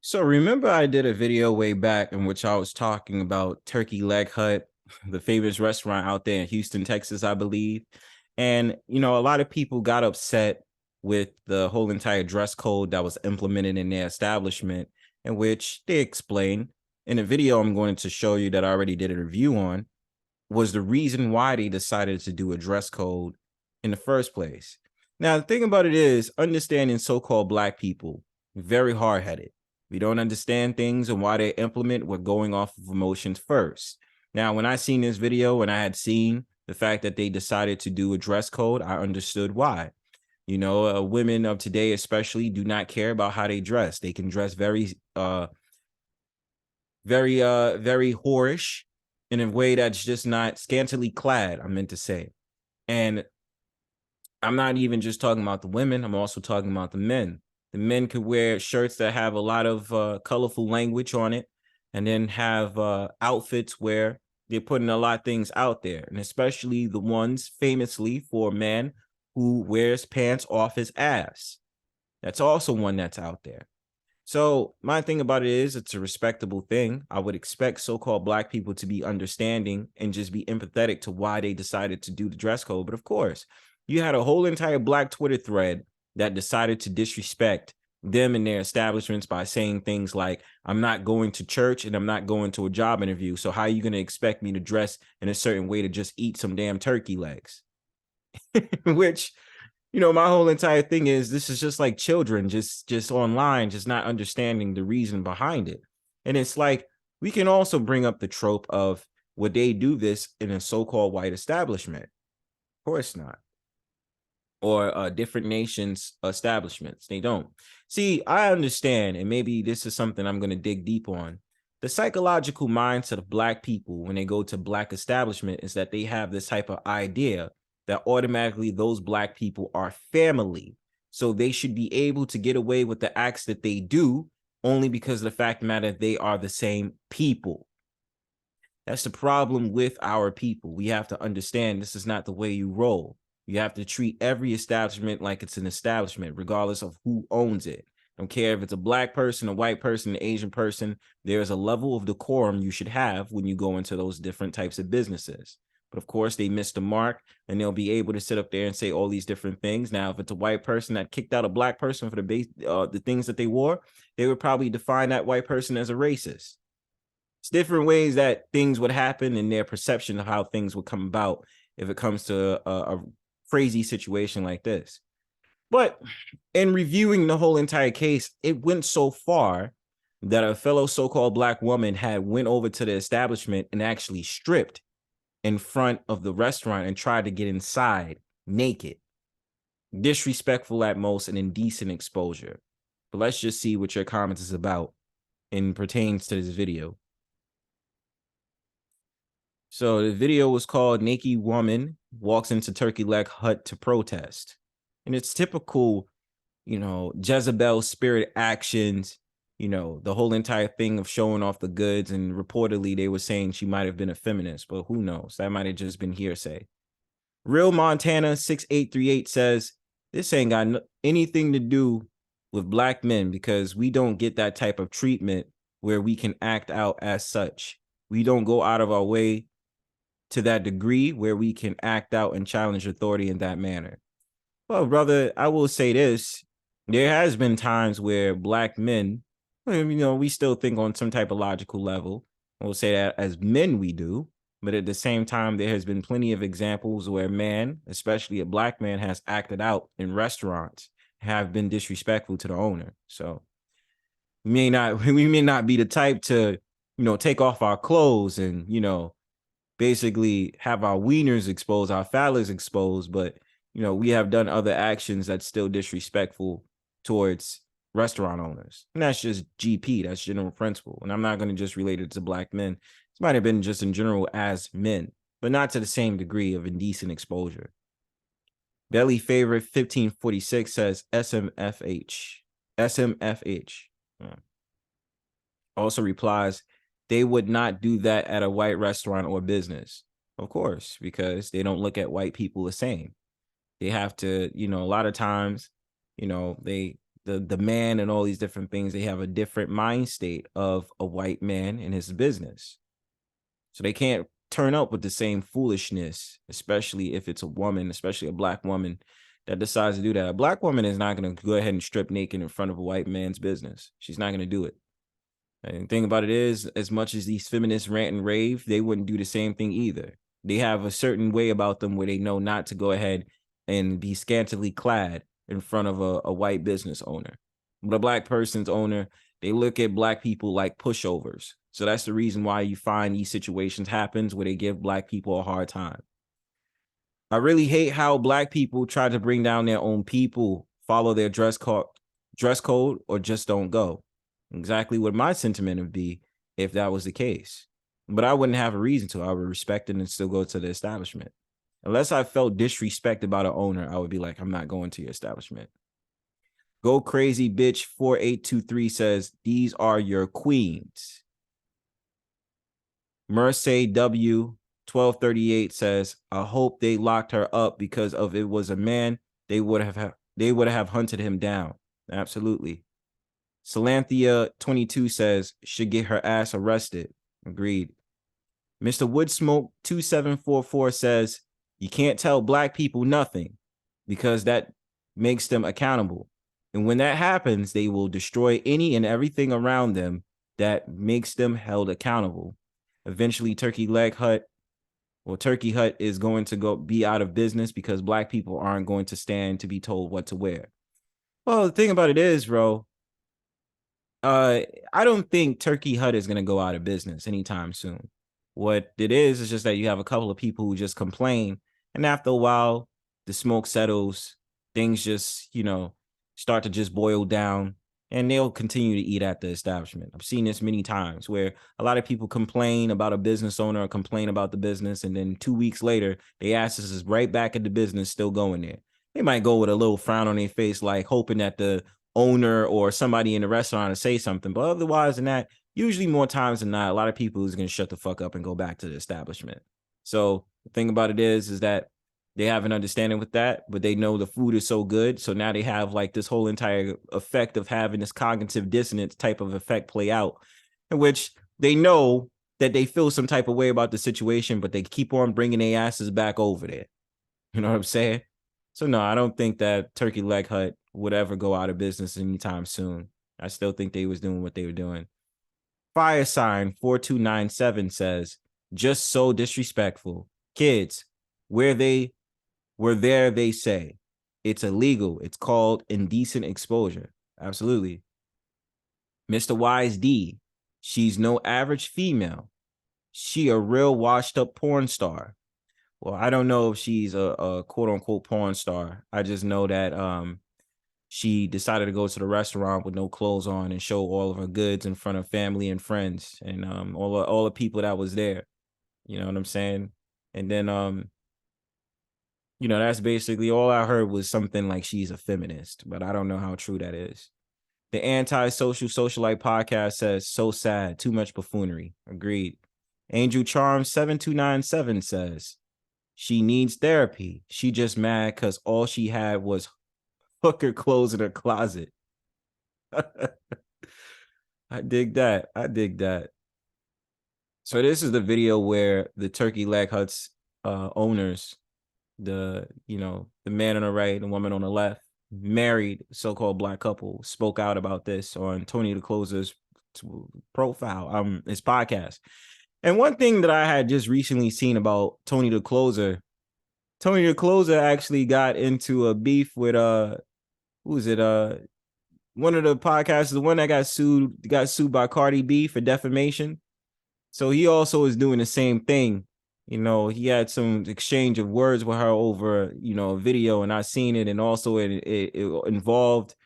So remember I did a video way back in which I was talking about Turkey Leg Hut, the famous restaurant out there in Houston, Texas, I believe. And, a lot of people got upset with the whole entire dress code that was implemented in their establishment, in which they explained in a video I'm going to show you that I already did a review on, was the reason why they decided to do a dress code in the first place. Now, the thing about it is, understanding so-called Black people, very hard-headed. We don't understand things and why they implement. We're going off of emotions first. Now, when I seen this video and I had seen the fact that they decided to do a dress code, I understood why. Women of today especially do not care about how they dress. They can dress very whorish in a way that's just not scantily clad, I meant to say. And I'm not even just talking about the women, I'm also talking about the men. The men could wear shirts that have a lot of colorful language on it, and then have outfits where they're putting a lot of things out there, and especially the ones famously for a man who wears pants off his ass. That's also one that's out there. So my thing about it is it's a respectable thing. I would expect so-called Black people to be understanding and just be empathetic to why they decided to do the dress code. But of course, you had a whole entire Black Twitter thread that decided to disrespect them and their establishments by saying things like, I'm not going to church and I'm not going to a job interview. So how are you going to expect me to dress in a certain way to just eat some damn turkey legs? Which, my whole entire thing is this is just like children, just online, just not understanding the reason behind it. And it's like we can also bring up the trope of, would they do this in a so-called white establishment? Of course not. Or different nations establishments. They don't. See, I understand, and maybe this is something I'm going to dig deep on. The psychological mindset of Black people when they go to Black establishment is that they have this type of idea that automatically those Black people are family. So they should be able to get away with the acts that they do only because of the fact of the matter they are the same people. That's the problem with our people. We have to understand this is not the way you roll. You have to treat every establishment like it's an establishment, regardless of who owns it. Don't care if it's a Black person, a white person, an Asian person. There's a level of decorum you should have when you go into those different types of businesses. But of course, they missed the mark, and they'll be able to sit up there and say all these different things. Now, if it's a white person that kicked out a Black person for the things that they wore, they would probably define that white person as a racist. It's different ways that things would happen and their perception of how things would come about if it comes to a crazy situation like this. But in reviewing the whole entire case, it went so far that a fellow so-called Black woman had went over to the establishment and actually stripped in front of the restaurant and tried to get inside naked. Disrespectful at most and indecent exposure. But let's just see what your comments is about and pertains to this video. So the video was called Nakey Woman Walks into Turkey Leg Hut to Protest. And it's typical, Jezebel spirit actions, the whole entire thing of showing off the goods. And reportedly they were saying she might have been a feminist, but who knows? That might have just been hearsay. Real Montana 6838 says, this ain't got anything to do with Black men because we don't get that type of treatment where we can act out as such. We don't go out of our way to that degree where we can act out and challenge authority in that manner. Well, brother, I will say this. There has been times where Black men, we still think on some type of logical level. We'll say that as men we do. But at the same time, there has been plenty of examples where man, especially a Black man, has acted out in restaurants, have been disrespectful to the owner. So we may not be the type to, take off our clothes and, basically have our wieners exposed, our phallus exposed, but we have done other actions that's still disrespectful towards restaurant owners. And that's just GP, that's general principle. And I'm not going to just relate it to Black men. This might have been just in general as men, but not to the same degree of indecent exposure. Belly favorite 1546 says SMFH. SMFH. Yeah. Also replies, they would not do that at a white restaurant or business. Of course, because they don't look at white people the same. They have to, a lot of times, they the man and all these different things, they have a different mind state of a white man in his business. So they can't turn up with the same foolishness, especially if it's a woman, especially a black woman that decides to do that. A black woman is not going to go ahead and strip naked in front of a white man's business. She's not going to do it. And the thing about it is, as much as these feminists rant and rave, they wouldn't do the same thing either. They have a certain way about them where they know not to go ahead and be scantily clad in front of a white business owner. But a black person's owner, they look at black people like pushovers. So that's the reason why you find these situations happens where they give black people a hard time. I really hate how black people try to bring down their own people, follow their dress code, or just don't go. Exactly what my sentiment would be if that was the case. But I wouldn't have a reason to. I would respect it and still go to the establishment. Unless I felt disrespect about an owner, I would be like, I'm not going to your establishment. Go Crazy Bitch 4823 says, these are your queens. Mercedes W 1238 says, I hope they locked her up because if it was a man, they would have hunted him down. Absolutely. Salanthia 22 says, should get her ass arrested. Agreed. Mr. Woodsmoke 2744 says, you can't tell black people nothing because that makes them accountable. And when that happens, they will destroy any and everything around them that makes them held accountable. Eventually, Turkey Hut is going to be out of business because black people aren't going to stand to be told what to wear. Well, the thing about it is, bro, I don't think Turkey Hut is going to go out of business anytime soon. What it is just that you have a couple of people who just complain, and after a while, the smoke settles, things just, start to just boil down, and they'll continue to eat at the establishment. I've seen this many times where a lot of people complain about a business owner or complain about the business, and then 2 weeks later, they ask us is right back at the business, still going there. They might go with a little frown on their face, like hoping that the owner or somebody in the restaurant to say something. But otherwise than that, usually more times than not, a lot of people is going to shut the fuck up and go back to the establishment. So the thing about it is that they have an understanding with that, but they know the food is so good. So now they have like this whole entire effect of having this cognitive dissonance type of effect play out, in which they know that they feel some type of way about the situation, but they keep on bringing their asses back over there. You know what I'm saying? So no, I don't think that Turkey Leg Hut would ever go out of business anytime soon. I still think they was doing what they were doing. Fire Sign 4297 says, just so disrespectful. Kids, where they were there, they say. It's illegal. It's called indecent exposure. Absolutely. Mr. Wise D, she's no average female. She a real washed up porn star. Well, I don't know if she's a quote unquote porn star. I just know that she decided to go to the restaurant with no clothes on and show all of her goods in front of family and friends and all the people that was there. You know what I'm saying? And then that's basically all I heard was something like she's a feminist, but I don't know how true that is. The Anti-Social Socialite podcast says, so sad, too much buffoonery. Agreed. Angel Charm 7297 says, she needs therapy. She just mad because all she had was hooker clothes in her closet. I dig that. So this is the video where the Turkey Leg Hut's owners, the man on the right and the woman on the left, married so-called black couple, spoke out about this on Tony the Closer's profile, his podcast. And one thing that I had just recently seen about Tony the Closer actually got into a beef with who is it? One of the podcasts, the one that got sued by Cardi B for defamation. So he also is doing the same thing. He had some exchange of words with her over, a video, and I seen it, and also it involved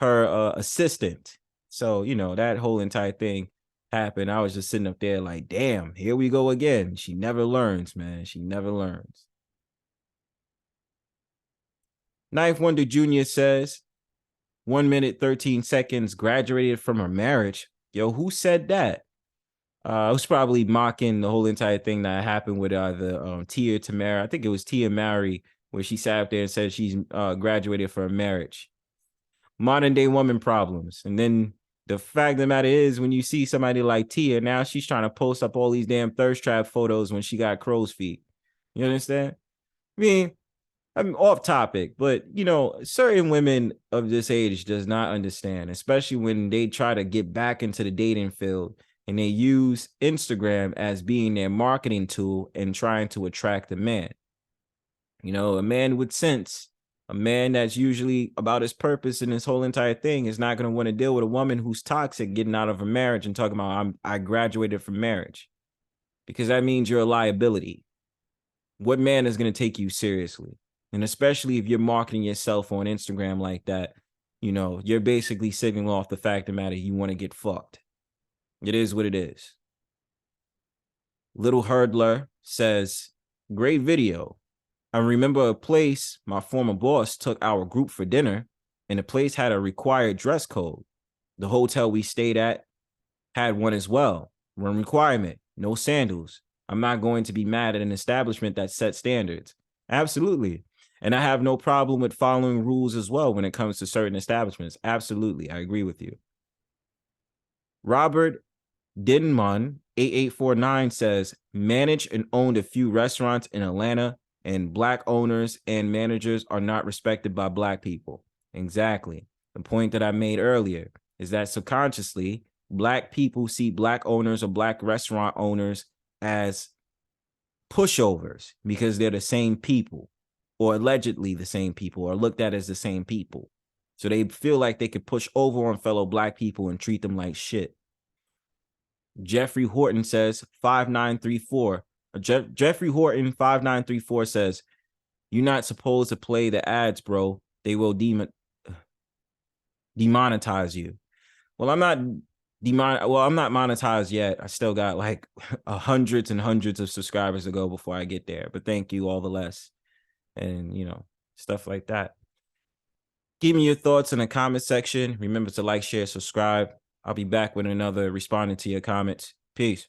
her assistant. So, that whole entire thing happened. I was just sitting up there like, damn, here we go again. She never learns, man. She never learns. Ninth Wonder Jr. says, 1 minute, 13 seconds, graduated from her marriage. Yo, who said that? I was probably mocking the whole entire thing that happened with the Tia Tamara. I think it was Tia Mowry, where she sat up there and said she's graduated from marriage. modern day woman problems. And then the fact of the matter is, when you see somebody like Tia, now she's trying to post up all these damn thirst trap photos when she got crow's feet. You understand? I mean, I'm off topic, but you know, certain women of this age does not understand, especially when they try to get back into the dating field and they use Instagram as being their marketing tool and trying to attract a man. You know, a man with sense, a man that's usually about his purpose and his whole entire thing is not going to want to deal with a woman who's toxic getting out of a marriage and talking about I graduated from marriage, because that means you're a liability. What man is going to take you seriously? And especially if you're marketing yourself on Instagram like that, you know, you're basically signaling off the fact of the matter you want to get fucked. It is what it is. Little Hurdler says, great video. I remember a place my former boss took our group for dinner, and the place had a required dress code. The hotel we stayed at had one as well. One requirement, no sandals. I'm not going to be mad at an establishment that sets standards. Absolutely. And I have no problem with following rules as well when it comes to certain establishments. Absolutely. I agree with you. Robert Dinman 8849 says, managed and owned a few restaurants in Atlanta, and Black owners and managers are not respected by Black people. Exactly. The point that I made earlier is that subconsciously, Black people see Black owners or Black restaurant owners as pushovers because they're the same people, or allegedly the same people, or looked at as the same people. So they feel like they could push over on fellow Black people and treat them like shit. Jeffrey Horton says 5934. Jeffrey Horton 5934 says, you're not supposed to play the ads, bro. They will demonetize you. Well, I'm not monetized yet. I still got like hundreds and hundreds of subscribers to go before I get there. But thank you all the less. And you know, stuff like that. Give me your thoughts in the comment section. Remember to like, share, subscribe. I'll be back with another responding to your comments. Peace.